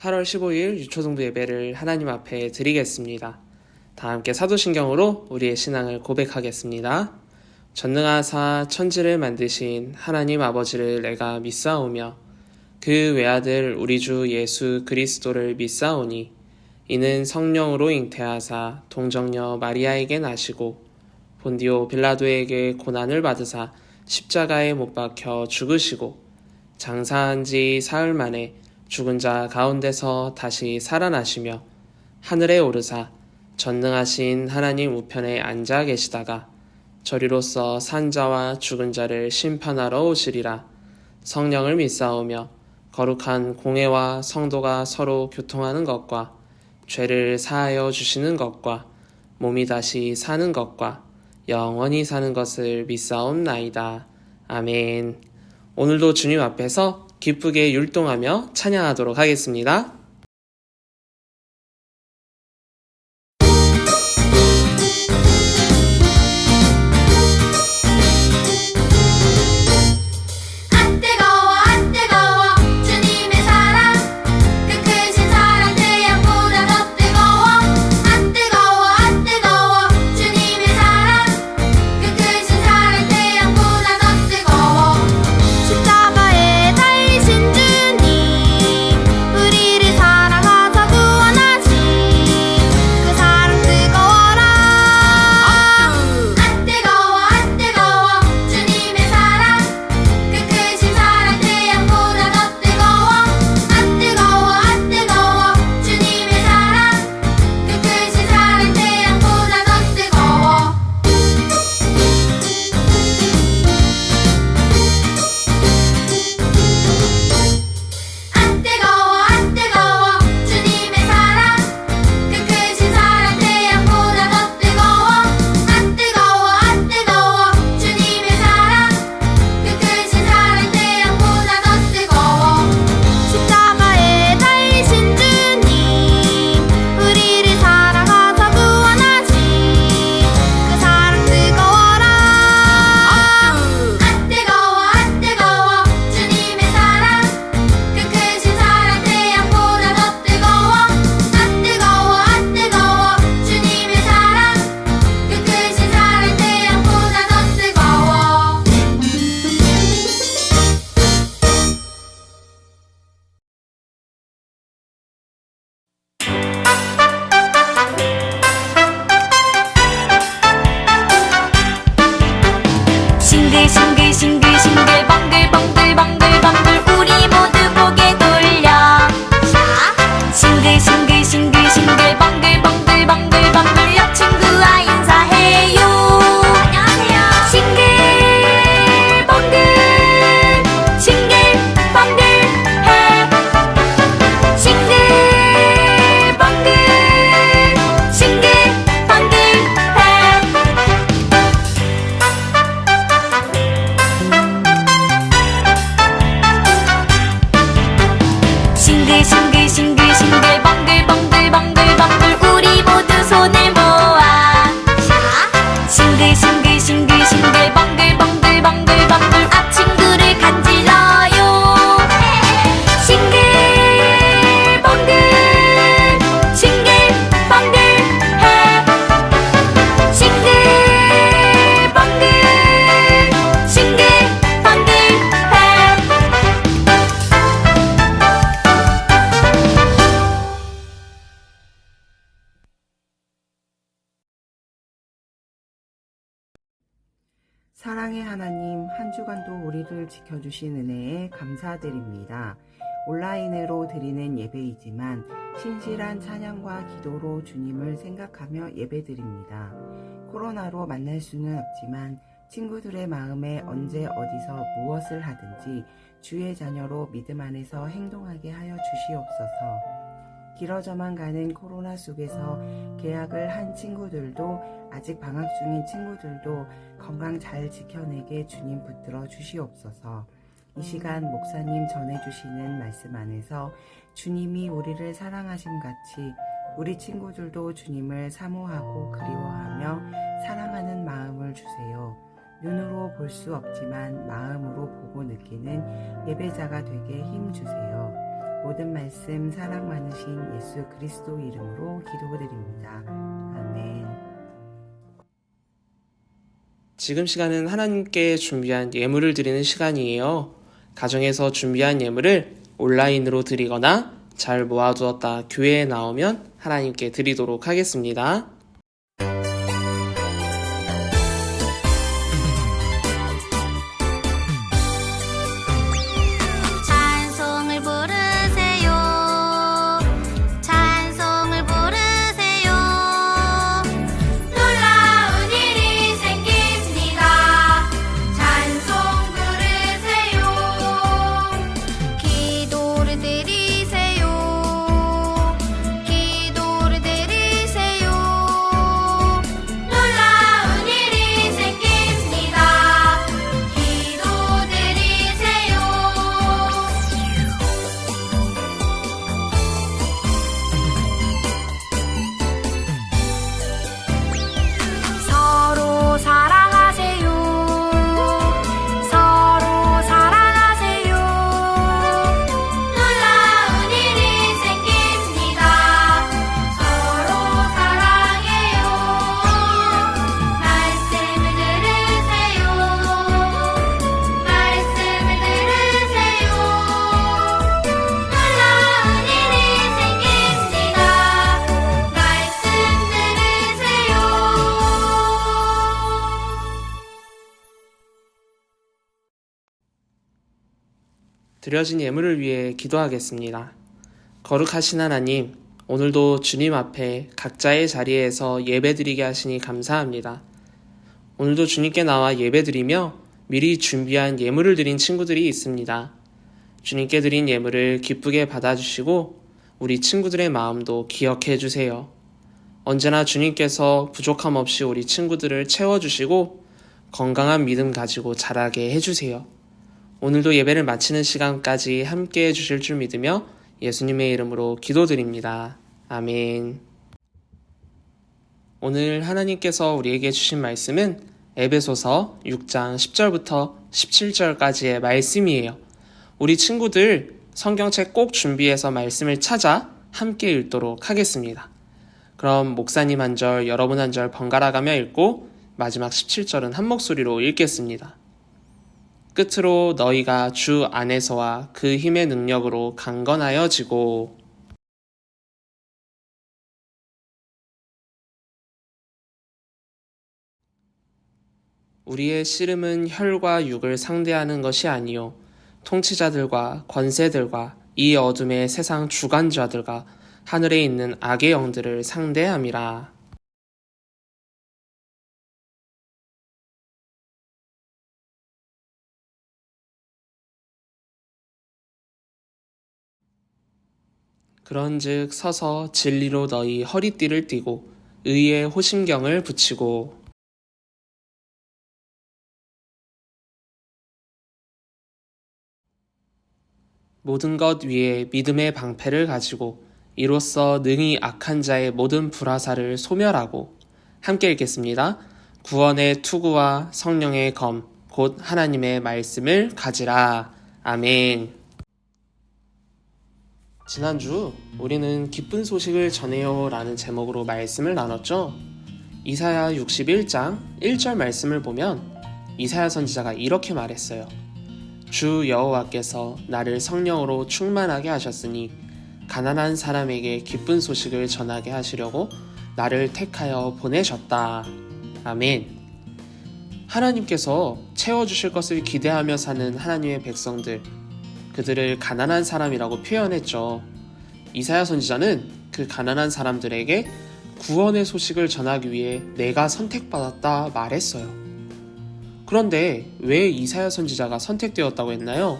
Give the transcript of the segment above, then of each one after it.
8월 15일 유초성도 예배를 하나님 앞에 드리겠습니다. 다 함께 사도신경으로 우리의 신앙을 고백하겠습니다. 전능하사 천지를 만드신 하나님 아버지를 내가 믿사오며 그 외아들 우리 주 예수 그리스도를 믿사오니 이는 성령으로 잉태하사 동정녀 마리아에게 나시고 본디오 빌라도에게 고난을 받으사 십자가에 못 박혀 죽으시고 장사한 지 사흘 만에 죽은 자 가운데서 다시 살아나시며 하늘에 오르사 전능하신 하나님 우편에 앉아 계시다가 저리로서 산 자와 죽은 자를 심판하러 오시리라. 성령을 믿사오며 거룩한 공회와 성도가 서로 교통하는 것과 죄를 사하여 주시는 것과 몸이 다시 사는 것과 영원히 사는 것을 믿사옵나이다. 아멘. 오늘도 주님 앞에서 기쁘게 율동하며 찬양하도록 하겠습니다. 사랑의 하나님, 한 주간도 우리를 지켜주신 은혜에 감사드립니다. 온라인으로 드리는 예배이지만 신실한 찬양과 기도로 주님을 생각하며 예배드립니다. 코로나로 만날 수는 없지만 친구들의 마음에 언제 어디서 무엇을 하든지 주의 자녀로 믿음 안에서 행동하게 하여 주시옵소서. 길어져만 가는 코로나 속에서 개학을 한 친구들도 아직 방학 중인 친구들도 건강 잘 지켜내게 주님 붙들어 주시옵소서. 이 시간 목사님 전해주시는 말씀 안에서 주님이 우리를 사랑하심 같이 우리 친구들도 주님을 사모하고 그리워하며 사랑하는 마음을 주세요. 눈으로 볼 수 없지만 마음으로 보고 느끼는 예배자가 되게 힘 주세요. 모든 말씀 사랑 많으신 예수 그리스도 이름으로 기도드립니다. 아멘. 지금 시간은 하나님께 준비한 예물을 드리는 시간이에요. 가정에서 준비한 예물을 온라인으로 드리거나 잘 모아두었다 교회에 나오면 하나님께 드리도록 하겠습니다. 찬송을 부르세요. 찬송을 부르세요. 놀라운 일이 생깁니다. 찬송 부르세요. 기도를 드리세요. 기도를 드리세요. 놀라운 일이 생깁니다. 기도 드리세요. 서로 사랑하세요. 서로 사랑하세요. 놀라운 일이 생깁니다. 서로 사랑해요. 말씀을 들으세요. 말씀을 들으세요. 놀라운 일이 생깁니다. 말씀 들으세요. 드려진 예물을 위해 기도하겠습니다. 거룩하신 하나님, 오늘도 주님 앞에 각자의 자리에서 예배드리게 하시니 감사합니다. 오늘도 주님께 나와 예배드리며 미리 준비한 예물을 드린 친구들이 있습니다. 주님께 드린 예물을 기쁘게 받아주시고 우리 친구들의 마음도 기억해 주세요. 언제나 주님께서 부족함 없이 우리 친구들을 채워주시고 건강한 믿음 가지고 자라게 해주세요. 오늘도 예배를 마치는 시간까지 함께 해주실 줄 믿으며 예수님의 이름으로 기도드립니다. 아멘. 오늘 하나님께서 우리에게 주신 말씀은 에베소서 6장 10절부터 17절까지의 말씀이에요. 우리 친구들 성경책 꼭 준비해서 말씀을 찾아 함께 읽도록 하겠습니다. 그럼 목사님 한 절, 여러분 한 절 번갈아 가며 읽고 마지막 17절은 한 목소리로 읽겠습니다. 끝으로 너희가 주 안에서와 그 힘의 능력으로 강건하여지고. 우리의 씨름은 혈과 육을 상대하는 것이 아니요 통치자들과 권세들과 이 어둠의 세상 주관자들과 하늘에 있는 악의 영들을 상대함이라. 그런즉 서서 진리로 너희 허리띠를 띠고 의의 호심경을 붙이고. 모든 것 위에 믿음의 방패를 가지고 이로써 능히 악한 자의 모든 불화살을 소멸하고. 함께 읽겠습니다. 구원의 투구와 성령의 검 곧 하나님의 말씀을 가지라. 아멘. 지난주 우리는 기쁜 소식을 전해요 라는 제목으로 말씀을 나눴죠. 이사야 61장 1절 말씀을 보면 이사야 선지자가 이렇게 말했어요. 주 여호와께서 나를 성령으로 충만하게 하셨으니 가난한 사람에게 기쁜 소식을 전하게 하시려고 나를 택하여 보내셨다. 아멘. 하나님께서 채워주실 것을 기대하며 사는 하나님의 백성들, 그들을 가난한 사람이라고 표현했죠. 이사야 선지자는 그 가난한 사람들에게 구원의 소식을 전하기 위해 내가 선택받았다 말했어요. 그런데 왜 이사야 선지자가 선택되었다고 했나요?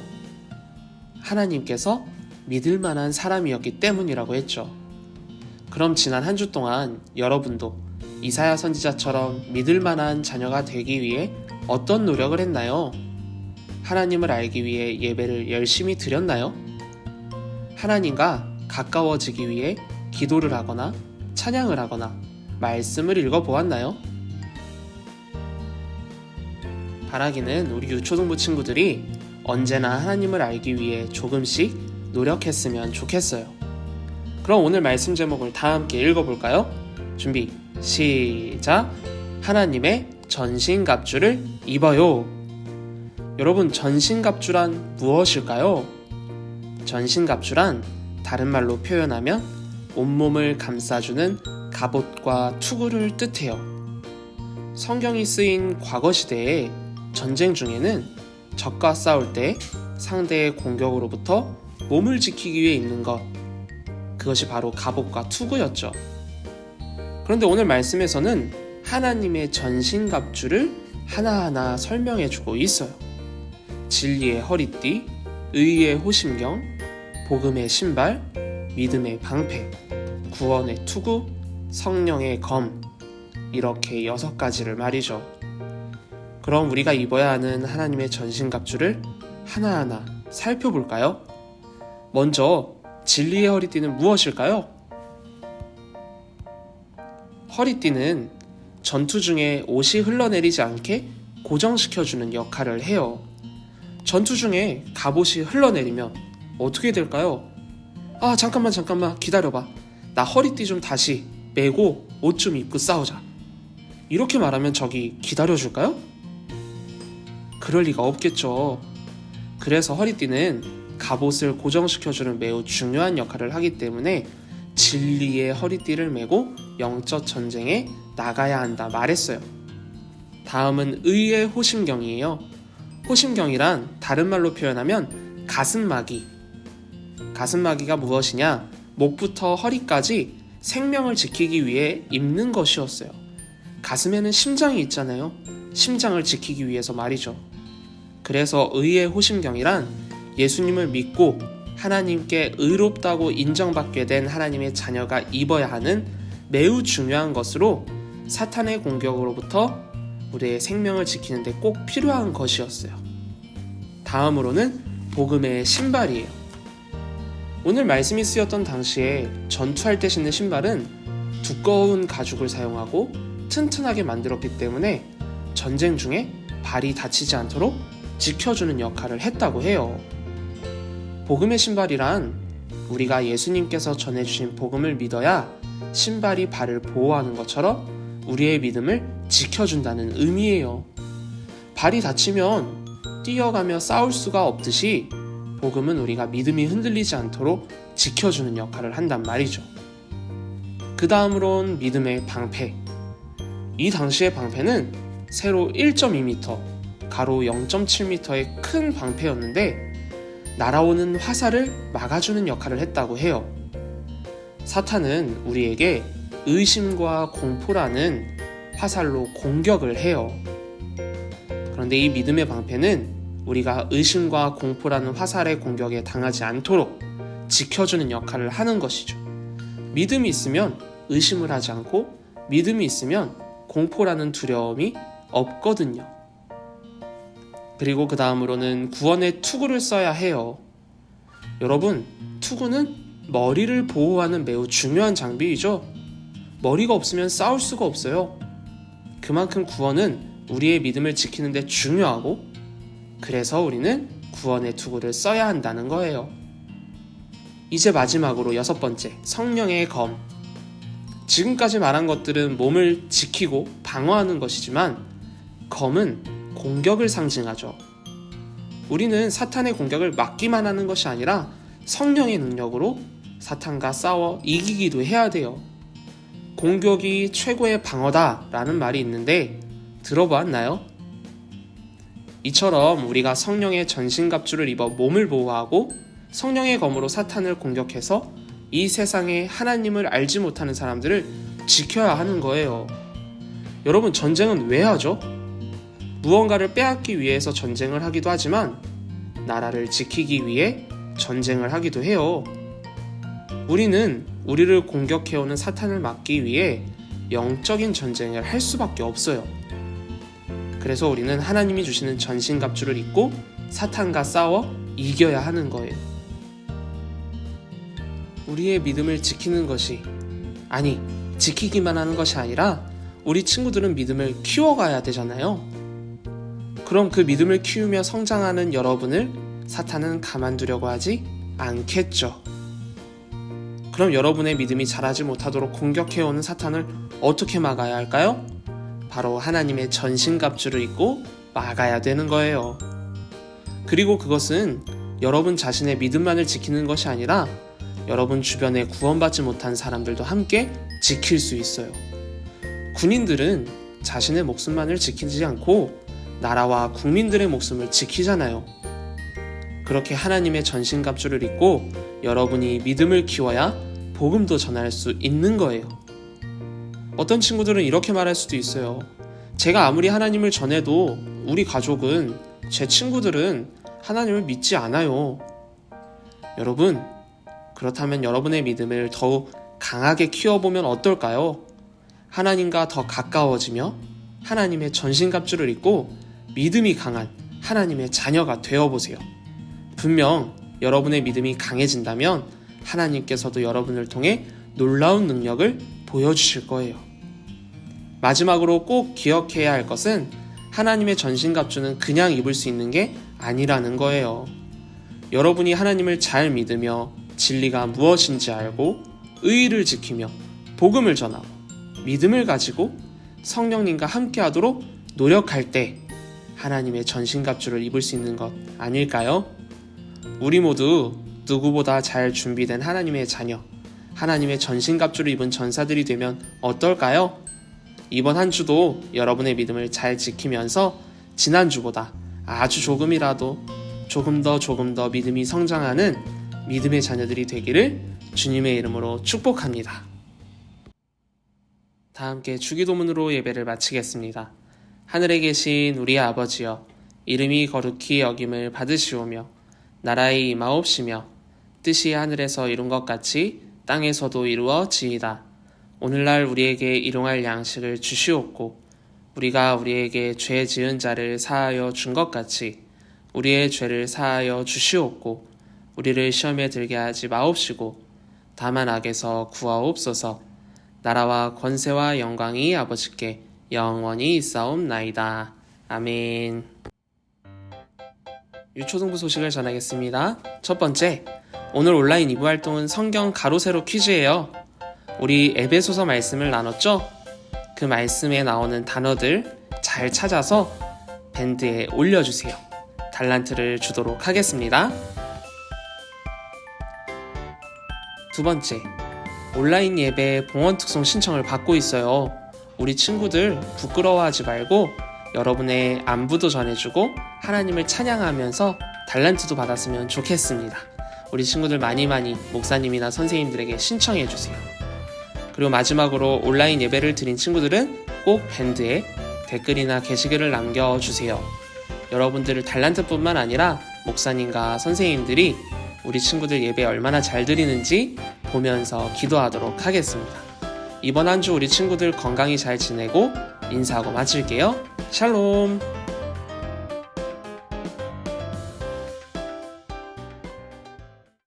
하나님께서 믿을 만한 사람이었기 때문이라고 했죠. 그럼 지난 한 주 동안 여러분도 이사야 선지자처럼 믿을 만한 자녀가 되기 위해 어떤 노력을 했나요? 하나님을 알기 위해 예배를 열심히 드렸나요? 하나님과 가까워지기 위해 기도를 하거나 찬양을 하거나 말씀을 읽어보았나요? 바라기는 우리 유초등부 친구들이 언제나 하나님을 알기 위해 조금씩 노력했으면 좋겠어요. 그럼 오늘 말씀 제목을 다 함께 읽어볼까요? 준비, 시작! 하나님의 전신갑주를 입어요. 여러분, 전신갑주란 무엇일까요? 전신갑주란 다른 말로 표현하면 온몸을 감싸주는 갑옷과 투구를 뜻해요. 성경이 쓰인 과거 시대에 전쟁 중에는 적과 싸울 때 상대의 공격으로부터 몸을 지키기 위해 입는 것, 그것이 바로 갑옷과 투구였죠. 그런데 오늘 말씀에서는 하나님의 전신갑주를 하나하나 설명해주고 있어요. 진리의 허리띠, 의의 호심경, 복음의 신발, 믿음의 방패, 구원의 투구, 성령의 검, 이렇게 6가지를 말이죠. 그럼 우리가 입어야 하는 하나님의 전신갑주를 하나하나 살펴볼까요? 먼저 진리의 허리띠는 무엇일까요? 허리띠는 전투 중에 옷이 흘러내리지 않게 고정시켜주는 역할을 해요. 전투 중에 갑옷이 흘러내리면 어떻게 될까요? 아, 잠깐만 기다려봐. 나 허리띠 좀 다시 매고 옷 좀 입고 싸우자. 이렇게 말하면 적이 기다려줄까요? 그럴 리가 없겠죠. 그래서 허리띠는 갑옷을 고정시켜주는 매우 중요한 역할을 하기 때문에 진리의 허리띠를 메고 영적 전쟁에 나가야 한다 말했어요. 다음은 의의 호심경이에요. 호심경이란 다른 말로 표현하면 가슴마기. 가슴마기가 무엇이냐? 목부터 허리까지 생명을 지키기 위해 입는 것이었어요. 가슴에는 심장이 있잖아요. 심장을 지키기 위해서 말이죠. 그래서 의의 호심경이란 예수님을 믿고 하나님께 의롭다고 인정받게 된 하나님의 자녀가 입어야 하는 매우 중요한 것으로 사탄의 공격으로부터 우리의 생명을 지키는 데 꼭 필요한 것이었어요. 다음으로는 복음의 신발이에요. 오늘 말씀이 쓰였던 당시에 전투할 때 신는 신발은 두꺼운 가죽을 사용하고 튼튼하게 만들었기 때문에 전쟁 중에 발이 다치지 않도록 지켜주는 역할을 했다고 해요. 복음의 신발이란 우리가 예수님께서 전해주신 복음을 믿어야 신발이 발을 보호하는 것처럼 우리의 믿음을 지켜준다는 의미예요. 발이 다치면 뛰어가며 싸울 수가 없듯이 복음은 우리가 믿음이 흔들리지 않도록 지켜주는 역할을 한단 말이죠. 그 다음으론 믿음의 방패. 이 당시의 방패는 세로 1.2m, 가로 0.7m의 큰 방패였는데 날아오는 화살을 막아주는 역할을 했다고 해요. 사탄은 우리에게 의심과 공포라는 화살로 공격을 해요. 그런데 이 믿음의 방패는 우리가 의심과 공포라는 화살의 공격에 당하지 않도록 지켜주는 역할을 하는 것이죠. 믿음이 있으면 의심을 하지 않고 믿음이 있으면 공포라는 두려움이 없거든요. 그리고 그 다음으로는 구원의 투구를 써야 해요. 여러분, 투구는 머리를 보호하는 매우 중요한 장비이죠. 머리가 없으면 싸울 수가 없어요. 그만큼 구원은 우리의 믿음을 지키는 데 중요하고, 그래서 우리는 구원의 투구를 써야 한다는 거예요. 이제 마지막으로 6번째, 성령의 검. 지금까지 말한 것들은 몸을 지키고 방어하는 것이지만 검은 공격을 상징하죠. 우리는 사탄의 공격을 막기만 하는 것이 아니라 성령의 능력으로 사탄과 싸워 이기기도 해야 돼요. 공격이 최고의 방어다라는 말이 있는데 들어보았나요? 이처럼 우리가 성령의 전신갑주를 입어 몸을 보호하고 성령의 검으로 사탄을 공격해서 이 세상에 하나님을 알지 못하는 사람들을 지켜야 하는 거예요. 여러분, 전쟁은 왜 하죠? 무언가를 빼앗기 위해서 전쟁을 하기도 하지만 나라를 지키기 위해 전쟁을 하기도 해요. 우리는 우리를 공격해오는 사탄을 막기 위해 영적인 전쟁을 할 수밖에 없어요. 그래서 우리는 하나님이 주시는 전신갑주를 입고 사탄과 싸워 이겨야 하는 거예요. 우리의 믿음을 지키는 것이, 아니, 지키기만 하는 것이 아니라 우리 친구들은 믿음을 키워가야 되잖아요. 그럼 그 믿음을 키우며 성장하는 여러분을 사탄은 가만두려고 하지 않겠죠. 그럼 여러분의 믿음이 자라지 못하도록 공격해오는 사탄을 어떻게 막아야 할까요? 바로 하나님의 전신갑주를 입고 막아야 되는 거예요. 그리고 그것은 여러분 자신의 믿음만을 지키는 것이 아니라 여러분 주변에 구원받지 못한 사람들도 함께 지킬 수 있어요. 군인들은 자신의 목숨만을 지키지 않고 나라와 국민들의 목숨을 지키잖아요. 그렇게 하나님의 전신갑주를 입고 여러분이 믿음을 키워야 복음도 전할 수 있는 거예요. 어떤 친구들은 이렇게 말할 수도 있어요. 제가 아무리 하나님을 전해도 우리 가족은, 제 친구들은 하나님을 믿지 않아요. 여러분, 그렇다면 여러분의 믿음을 더욱 강하게 키워보면 어떨까요? 하나님과 더 가까워지며 하나님의 전신갑주를 입고 믿음이 강한 하나님의 자녀가 되어보세요. 분명 여러분의 믿음이 강해진다면 하나님께서도 여러분을 통해 놀라운 능력을 보여주실 거예요. 마지막으로 꼭 기억해야 할 것은 하나님의 전신갑주는 그냥 입을 수 있는 게 아니라는 거예요. 여러분이 하나님을 잘 믿으며 진리가 무엇인지 알고 의의를 지키며 복음을 전하고 믿음을 가지고 성령님과 함께하도록 노력할 때 하나님의 전신갑주를 입을 수 있는 것 아닐까요? 우리 모두 누구보다 잘 준비된 하나님의 자녀, 하나님의 전신갑주를 입은 전사들이 되면 어떨까요? 이번 한 주도 여러분의 믿음을 잘 지키면서 지난주보다 아주 조금이라도 조금 더 믿음이 성장하는 믿음의 자녀들이 되기를 주님의 이름으로 축복합니다. 다 함께 주기도문으로 예배를 마치겠습니다. 하늘에 계신 우리 아버지여, 이름이 거룩히 여김을 받으시오며 나라의 임하옵시며 뜻이 하늘에서 이룬 것 같이 땅에서도 이루어지이다. 오늘날 우리에게 일용할 양식을 주시옵고 우리가 우리에게 죄 지은 자를 사하여 준 것 같이 우리의 죄를 사하여 주시옵고 우리를 시험에 들게 하지 마옵시고 다만 악에서 구하옵소서. 나라와 권세와 영광이 아버지께 영원히 있사옵나이다. 아멘. 유초등부 소식을 전하겠습니다. 첫 번째, 오늘 온라인 2부 활동은 성경 가로세로 퀴즈예요. 우리 에베소서 말씀을 나눴죠? 그 말씀에 나오는 단어들 잘 찾아서 밴드에 올려주세요. 달란트를 주도록 하겠습니다. 두 번째, 온라인 예배 봉헌 특송 신청을 받고 있어요. 우리 친구들 부끄러워하지 말고 여러분의 안부도 전해주고 하나님을 찬양하면서 달란트도 받았으면 좋겠습니다. 우리 친구들 많이 목사님이나 선생님들에게 신청해주세요. 그리고 마지막으로 온라인 예배를 드린 친구들은 꼭 밴드에 댓글이나 게시글을 남겨주세요. 여러분들을 달란트뿐만 아니라 목사님과 선생님들이 우리 친구들 예배 얼마나 잘 드리는지 보면서 기도하도록 하겠습니다. 이번 한 주 우리 친구들 건강히 잘 지내고 인사하고 마칠게요. 샬롬.